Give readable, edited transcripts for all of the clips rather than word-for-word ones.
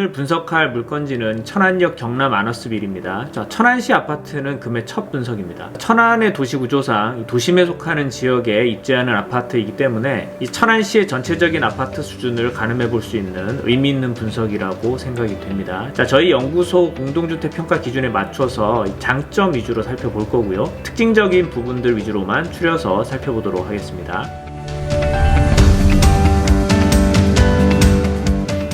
오늘 분석할 물건지는 천안역 경남 아너스빌입니다. 자, 천안시 아파트는 금의 첫 분석입니다. 천안의 도시구조상 도심에 속하는 지역에 입지하는 아파트이기 때문에 이 천안시의 전체적인 아파트 수준을 가늠해 볼 수 있는 의미 있는 분석이라고 생각이 됩니다. 자, 저희 연구소 공동주택 평가 기준에 맞춰서 장점 위주로 살펴볼 거고요. 특징적인 부분들 위주로만 추려서 살펴보도록 하겠습니다.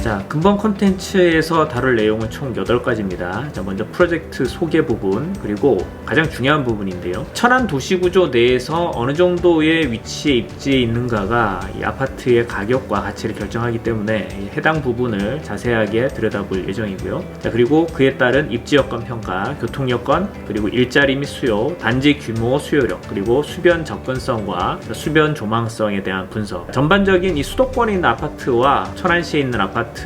자, 근본 콘텐츠에서 다룰 내용은 총 8가지입니다. 자, 먼저 프로젝트 소개 부분, 그리고 가장 중요한 부분인데요. 천안 도시구조 내에서 어느 정도의 위치에 입지해 있는가가 이 아파트의 가격과 가치를 결정하기 때문에 해당 부분을 자세하게 들여다볼 예정이고요. 자, 그리고 그에 따른 입지 여건 평가, 교통 여건, 그리고 일자리 및 수요, 단지 규모, 수요력, 그리고 수변 접근성과 수변 조망성에 대한 분석. 전반적인 이 수도권에 있는 아파트와 천안시에 있는 아파트에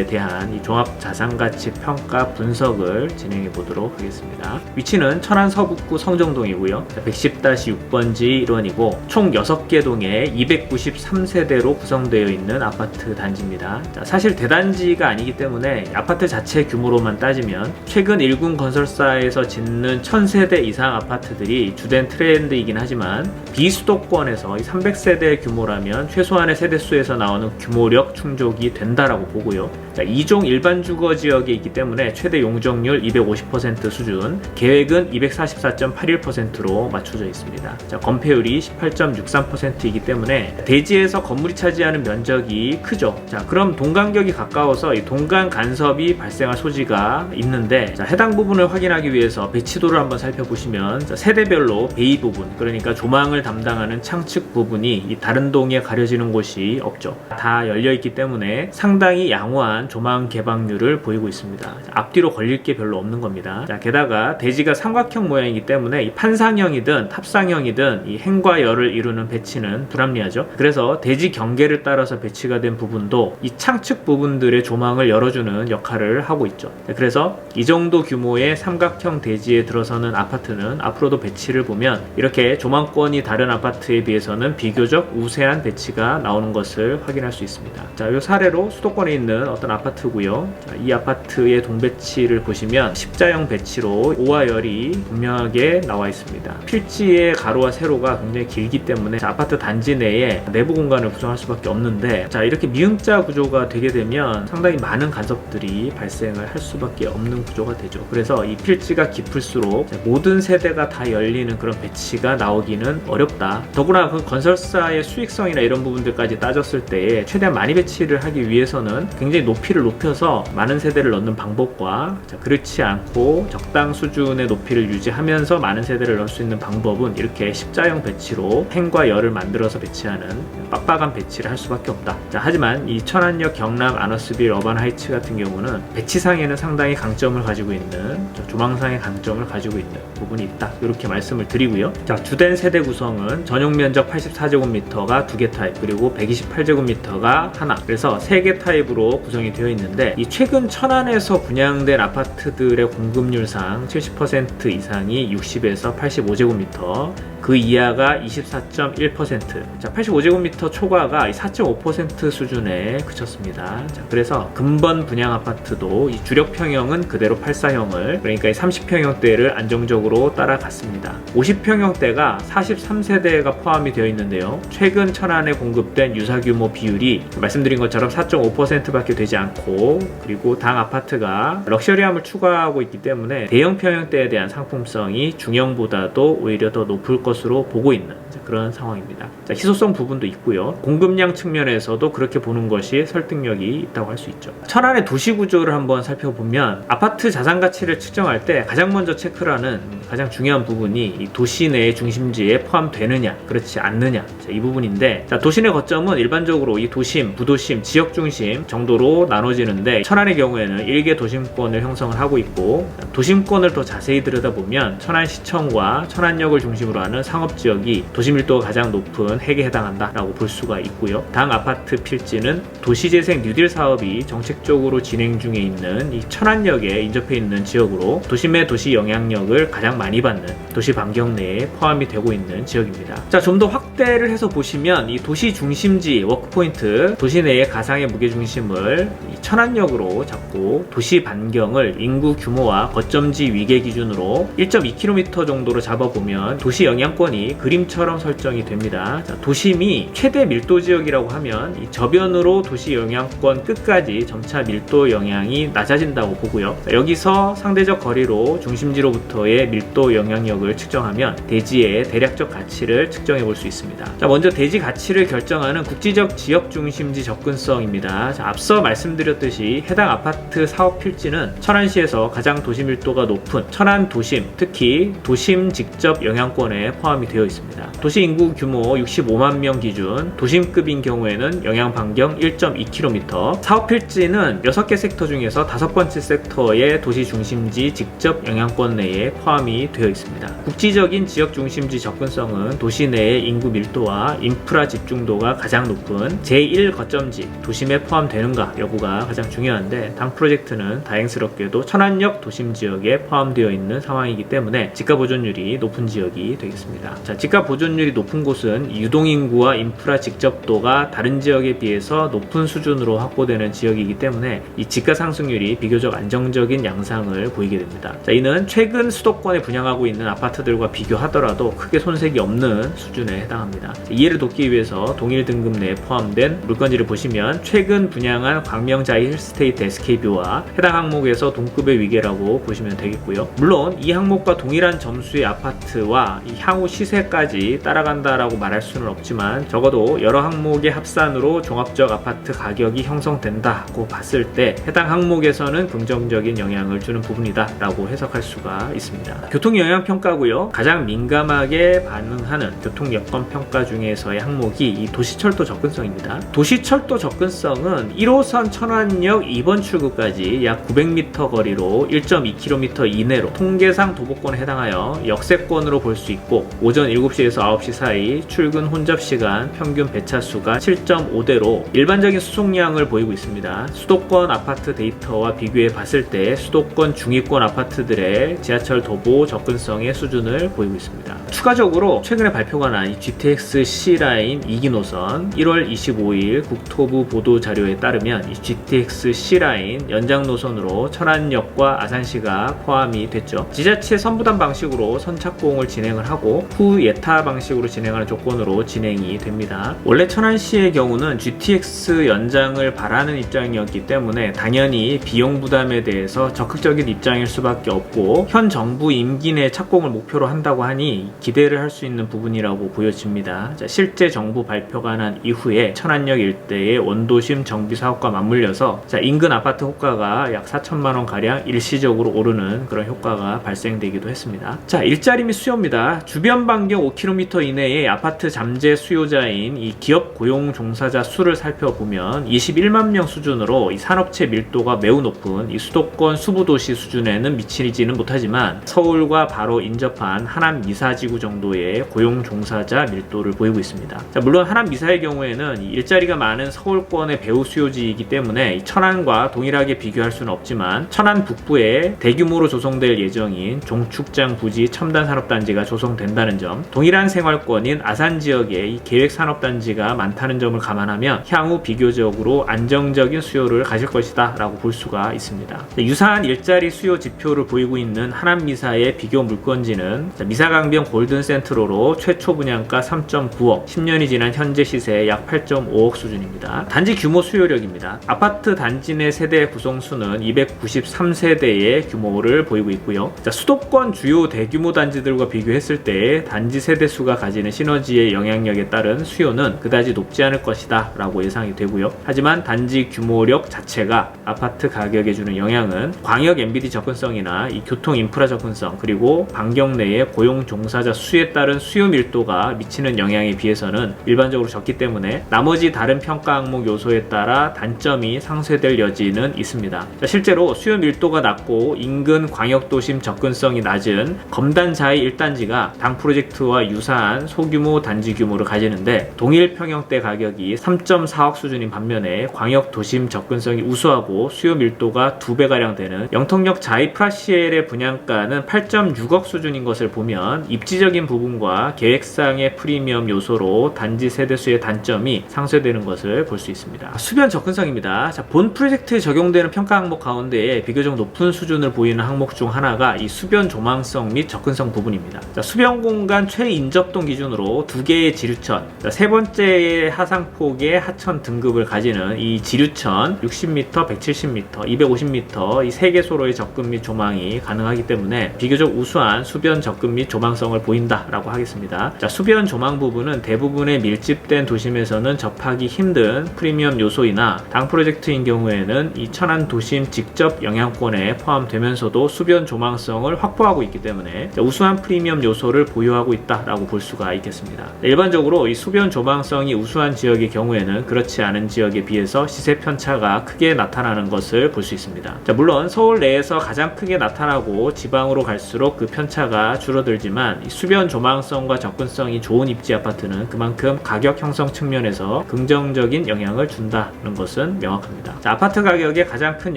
대한 이 종합 자산가치 평가 분석을 진행해 보도록 하겠습니다. 위치는 천안 서북구 성정동이고요. 110-6번지 1원이고 총 6개 동에 293세대로 구성되어 있는 아파트 단지입니다. 자, 사실 대단지가 아니기 때문에 아파트 자체 규모로만 따지면 최근 1군 건설사에서 짓는 1000세대 이상 아파트들이 주된 트렌드이긴 하지만 비수도권에서 300세대 규모라면 최소한의 세대수에서 나오는 규모력 충족이 된다라고 보고요. 자, 2종 일반 주거 지역에 있기 때문에 최대 용적률 250% 수준, 계획은 244.81%로 맞춰져 있습니다. 자, 건폐율이 18.63%이기 때문에 대지에서 건물이 차지하는 면적이 크죠. 자, 그럼 동간격이 가까워서 이 동간 간섭이 발생할 소지가 있는데, 자, 해당 부분을 확인하기 위해서 배치도를 한번 살펴보시면, 자, 세대별로 베이 부분, 그러니까 조망을 담당하는 창측 부분이 이 다른 동에 가려지는 곳이 없죠. 다 열려있기 때문에 상당히 양호한 조망 개방률을 보이고 있습니다. 앞뒤로 걸릴 게 별로 없는 겁니다. 자, 게다가 대지가 삼각형 모양이기 때문에 이 판상형이든 탑상형이든 이 행과 열을 이루는 배치는 불합리하죠. 그래서 대지 경계를 따라서 배치가 된 부분도 이 창측 부분들의 조망을 열어주는 역할을 하고 있죠. 그래서 이 정도 규모의 삼각형 대지에 들어서는 아파트는 앞으로도 배치를 보면 이렇게 조망권이 다른 아파트에 비해서는 비교적 우세한 배치가 나오는 것을 확인할 수 있습니다. 자, 이 사례로 수도권에 있는 어떤 아파트고요. 자, 이 아파트의 동배치를 보시면 십자형 배치로 오와 열이 분명하게 나와 있습니다. 필지의 가로와 세로가 굉장히 길기 때문에 자, 아파트 단지 내에 내부 공간을 구성할 수밖에 없는데, 자, 이렇게 미음자 구조가 되게 되면 상당히 많은 간섭들이 발생을 할 수밖에 없는 구조가 되죠. 그래서 이 필지가 깊을수록 모든 세대가 다 열리는 그런 배치가 나오기는 어렵다. 더구나 그 건설사의 수익성이나 이런 부분들까지 따졌을 때 최대한 많이 배치를 하기 위해서는 굉장히 높이를 높여서 많은 세대를 넣는 방법과, 자, 그렇지 않고 적당 수준의 높이를 유지하면서 많은 세대를 넣을 수 있는 방법은 이렇게 십자형 배치로 행과 열을 만들어서 배치하는 빡빡한 배치를 할 수밖에 없다. 자, 하지만 이 천안역 경남 아너스빌 어반 하이츠 같은 경우는 배치상에는 상당히 강점을 가지고 있는, 조망상의 강점을 가지고 있는 부분이 있다. 이렇게 말씀을 드리고요. 자, 주된 세대 구성은 전용 면적 84제곱미터가 2개 타입, 그리고 128제곱미터가 하나, 그래서 3개 타입으로 구성이 되어 있는데, 이 최근 천안에서 분양된 아파트들의 공급률상 70% 이상이 60에서 85제곱미터, 그 이하가 24.1%, 자, 85제곱미터 초과가 4.5% 수준에 그쳤습니다. 자, 그래서 근본 분양 아파트도 이 주력 평형은 그대로 84형을, 그러니까 30평형대를 안정적으로 따라갔습니다. 50평형대가 43세대가 포함이 되어 있는데요. 최근 천안에 공급된 유사규모 비율이 말씀드린 것처럼 4.5%밖에 되지 않고, 그리고 당 아파트가 럭셔리함을 추구하고 있기 때문에 대형 평형대에 대한 상품성이 중형보다도 오히려 더 높을 것으로 보고 있는 그런 상황입니다. 자, 희소성 부분도 있고요. 공급량 측면에서도 그렇게 보는 것이 설득력이 있다고 할 수 있죠. 천안의 도시구조를 한번 살펴보면 아파트 자산가치를 측정할 때 가장 먼저 체크하는 가장 중요한 부분이 이 도시 내의 중심지에 포함되느냐, 그렇지 않느냐, 자, 이 부분인데, 자, 도시 내 거점은 일반적으로 이 도심, 부도심, 지역 중심 정도로 나눠지는데, 천안의 경우에는 1개 도심권을 형성을 하고 있고, 도심권을 더 자세히 들여다보면 천안시청과 천안역을 중심으로 하는 상업지역이 도시밀도가 가장 높은 핵에 해당한다라고 볼 수가 있고요. 당 아파트 필지는 도시재생 뉴딜 사업이 정책적으로 진행 중에 있는 이 천안역에 인접해 있는 지역으로 도심의 도시 영향력을 가장 많이 받는 도시 반경 내에 포함이 되고 있는 지역입니다. 자, 좀 더 확대를 해서 보시면 이 도시 중심지 워크포인트, 도시 내의 가상의 무게중심을 이 천안역으로 잡고 도시 반경을 인구 규모와 거점지 위계 기준으로 1.2km 정도로 잡아보면 도시 영향권이 그림처럼 설정이 됩니다. 자, 도심이 최대 밀도 지역이라고 하면 이 저변으로 도시 영향권 끝까지 점차 밀도 영향이 낮아진다고 보고요. 자, 여기서 상대적 거리로 중심지로부터의 밀도 영향력을 측정하면 대지의 대략적 가치를 측정해 볼 수 있습니다. 자, 먼저 대지 가치를 결정하는 국지적 지역 중심지 접근성입니다. 자, 앞서 말씀드렸듯이 해당 아파트 사업 필지는 천안시에서 가장 도시 밀도가 높은 천안 도심, 특히 도심 직접 영향권에 포함이 되어 있습니다. 도시 인구 규모 65만 명 기준, 도심급인 경우에는 영향 반경 1.2km, 사업 필지는 6개 섹터 중에서 5번째 섹터의 도시 중심지 직접 영향권 내에 포함이 되어 있습니다. 국지적인 지역 중심지 접근성은 도시 내의 인구 밀도와 인프라 집중도가 가장 높은 제1 거점지, 도심에 포함되는가 여부가 가장 중요한데, 당 프로젝트는 다행스럽게도 천안역 도심 지역에 포함되어 있는 상황이기 때문에 지가 보존율이 높은 지역이 되겠습니다. 자, 지가 보존율이 높은 곳은 유동인구와 인프라 직접도가 다른 지역에 비해서 높은 수준으로 확보되는 지역이기 때문에 이 지가 상승률이 비교적 안정적인 양상을 보이게 됩니다. 자, 이는 최근 수도권에 분양하고 있는 아파트들과 비교하더라도 크게 손색이 없는 수준에 해당합니다. 이해를 돕기 위해서 동일 등급 내에 포함된 물건지를 보시면 최근 분양한 광명자이 힐스테이트 SK뷰와 해당 항목에서 동급의 위계라고 보시면 되겠고요. 물론 이 항목과 동일한 점수의 아파트와 이 향후 시세까지 따라간다라고 말할 수는 없지만 적어도 여러 항목의 합산으로 종합적 아파트 가격이 형성된다고 봤을 때 해당 항목에서는 긍정적인 영향을 주는 부분이다 라고 해석할 수가 있습니다. 교통영향평가고요. 가장 민감하게 반응하는 교통여건평가 중에서의 항목이 이 도시철도 접근성입니다. 도시철도 접근성은 1호선 천안역 2번 출구까지 약 900m 거리로 1.2km 이내로 통계상 도보권에 해당하여 역세권으로 볼 수 있고, 오전 7시에서 9시 사이 출근 혼잡시간 평균 배차수가 7.5대로 일반적인 수송량을 보이고 있습니다. 수도권 아파트 데이터와 비교해 봤을 때 수도권 중위권 아파트들의 지하철 도보 접근성의 수준을 보이고 있습니다. 추가적으로 최근에 발표가 난 이 GTX C라인 2기 노선 1월 25일 국토부 보도 자료에 따르면 이 GTX C라인 연장 노선으로 천안역과 아산시가 포함이 됐죠. 지자체 선부담 방식으로 선착공을 진행을 하고 후 예타 방식으로 진행하는 조건으로 진행이 됩니다. 원래 천안시의 경우는 GTX 연장을 바라는 입장이었기 때문에 당연히 비용 부담에 대해서 적극적인 입장일 수밖에 없고, 현 정부 임기 내 착공을 목표로 한다고 하니 기대를 할 수 있는 부분이라고 보여집니다. 자, 실제 정부 발표가 난 이후에 천안역 일대의 원도심 정비 사업과 맞물려서 인근 아파트 호가가 약 4천만원 가량 일시적으로 오르는 그런 효과가 발생되기도 했습니다. 자, 일자리 및 수요입니다. 주변 반경 5km 이내의 아파트 잠재 수요자인 이 기업 고용 종사자 수를 살펴보면 21만 명 수준으로 이 산업체 밀도가 매우 높은 이 수도권 수부도시 수준에는 미치지는 못하지만 서울과 바로 인접한 하남 미사지구 정도의 고용 종사자 밀도를 보이고 있습니다. 자, 물론 하남 미사의 경우에는 일자리가 많은 서울권의 배후 수요지이기 때문에 천안과 동일하게 비교할 수는 없지만, 천안 북부에 대규모로 조성될 예정인 종축장 부지 첨단산업단지가 조성된다는 점, 동일한 생활권인 아산 지역에 이 계획산업단지가 많다는 점을 감안하면 향후 비교적으로 안정적인 수요를 가질 것이다 라고 볼 수가 있습니다. 유사한 일자리 수요 지표를 보이고 있는 하남 미사의 비교 물건지는 미사강변 골든센트로로 최초 분양가 3.9억, 10년이 지난 현재 시세 약 8.5억 수준입니다. 단지 규모 수요력입니다. 아파트 단지 내 세대 구성수는 293세대의 규모를 보이고 있고요. 수도권 주요 대규모 단지들과 비교했을 때 단지 세대수가 가지는 시너지의 영향력에 따른 수요는 그다지 높지 않을 것이다 라고 예상이 되고요. 하지만 단지 규모력 자체가 아파트 가격에 주는 영향은 광역 MBD 접근성이나 이 교통 인프라 접근성, 그리고 반경 내의 고용 종사자 수에 따른 수요 밀도가 미치는 영향에 비해서는 일반적으로 적기 때문에 나머지 다른 평가 항목 요소에 따라 단점이 상쇄될 여지는 있습니다. 실제로 수요 밀도가 낮고 인근 광역도심 접근성이 낮은 검단자이 1단지가 당 당 프로젝트와 유사한 소규모 단지 규모를 가지는데 동일 평형대 가격이 3.4억 수준인 반면에 광역 도심 접근성이 우수하고 수요 밀도가 2배가량 되는 영통역 자이프라시엘의 분양가는 8.6억 수준인 것을 보면 입지적인 부분과 계획상의 프리미엄 요소로 단지 세대수의 단점이 상쇄되는 것을 볼 수 있습니다. 수변 접근성입니다. 자, 본 프로젝트에 적용되는 평가 항목 가운데 비교적 높은 수준을 보이는 항목 중 하나가 이 수변 조망성 및 접근성 부분입니다. 자, 수변 공간 최인접동 기준으로 2개의 지류천, 세 번째의 하상폭의 하천 등급을 가지는 이 지류천 60m, 170m, 250m 이 3개소로의 접근 및 조망이 가능하기 때문에 비교적 우수한 수변 접근 및 조망성을 보인다라고 하겠습니다. 자, 수변 조망 부분은 대부분의 밀집된 도심에서는 접하기 힘든 프리미엄 요소이나 당 프로젝트인 경우에는 이 천안 도심 직접 영향권에 포함되면서도 수변 조망성을 확보하고 있기 때문에 우수한 프리미엄 요소를 보유하고 있다라고 볼 수가 있겠습니다. 일반적으로 이 수변 조망성이 우수한 지역의 경우에는 그렇지 않은 지역에 비해서 시세 편차가 크게 나타나는 것을 볼 수 있습니다. 자, 물론 서울 내에서 가장 크게 나타나고 지방으로 갈수록 그 편차가 줄어들지만 이 수변 조망성과 접근성이 좋은 입지 아파트는 그만큼 가격 형성 측면에서 긍정적인 영향을 준다는 것은 명확합니다. 자, 아파트 가격에 가장 큰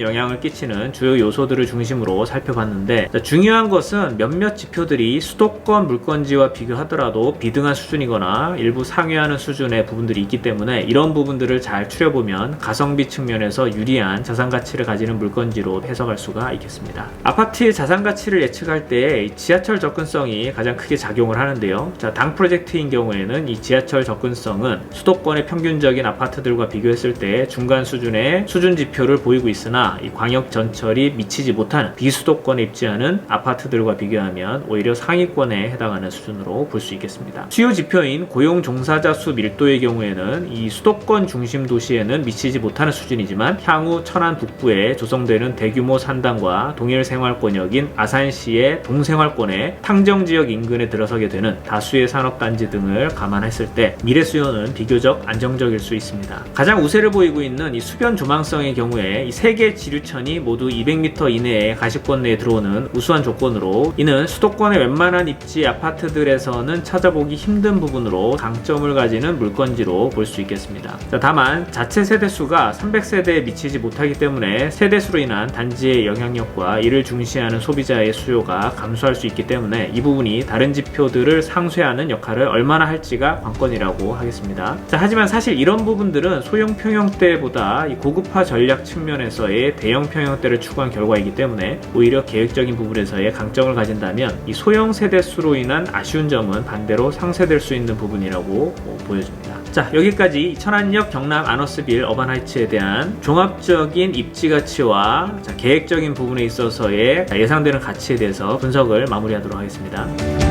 영향을 끼치는 주요 요소들을 중심으로 살펴봤는데, 자, 중요한 것은 몇몇 지표들이 수도권 물건지와 비교하더라도 비등한 수준이거나 일부 상회하는 수준의 부분들이 있기 때문에 이런 부분들을 잘 추려보면 가성비 측면에서 유리한 자산가치를 가지는 물건지로 해석할 수가 있겠습니다. 아파트의 자산가치를 예측할 때 지하철 접근성이 가장 크게 작용을 하는데요. 자, 당 프로젝트인 경우에는 이 지하철 접근성은 수도권의 평균적인 아파트들과 비교했을 때 중간 수준의 수준 지표를 보이고 있으나 이 광역 전철이 미치지 못하는 비수도권에 입지하는 아파트들과 비교하면 오히려 상위권에 해당하는 수준으로 볼 수 있겠습니다. 수요 지표인 고용 종사자 수 밀도의 경우에는 이 수도권 중심 도시에는 미치지 못하는 수준이지만 향후 천안 북부에 조성되는 대규모 산당과 동일 생활권역인 아산시의 동생활권의 탕정지역 인근에 들어서게 되는 다수의 산업단지 등을 감안했을 때 미래 수요는 비교적 안정적일 수 있습니다. 가장 우세를 보이고 있는 이 수변 조망성의 경우에 이 3개 지류천이 모두 200m 이내에 가시권 내에 들어오는 우수한 조건으로 이는 수도권의 웬만한 입지 아파트들에서는 찾아보기 힘든 부분으로 강점을 가지는 물건지로 볼 수 있겠습니다. 자, 다만 자체 세대수가 300세대에 미치지 못하기 때문에 세대수로 인한 단지의 영향력과 이를 중시하는 소비자의 수요가 감소할 수 있기 때문에 이 부분이 다른 지표들을 상쇄하는 역할을 얼마나 할지가 관건이라고 하겠습니다. 자, 하지만 사실 이런 부분들은 소형 평형대보다 이 고급화 전략 측면에서의 대형 평형대를 추구한 결과이기 때문에 오히려 계획적인 부분에서의 강점을 가진다면 이 소형 세대수로 인한 아쉬운 점은 반대로 상쇄될 수 있는 부분이라고 보여집니다. 자, 여기까지 천안역 경남 아너스빌 어반하이츠에 대한 종합적인 입지 가치와 계획적인 부분에 있어서의 예상되는 가치에 대해서 분석을 마무리하도록 하겠습니다.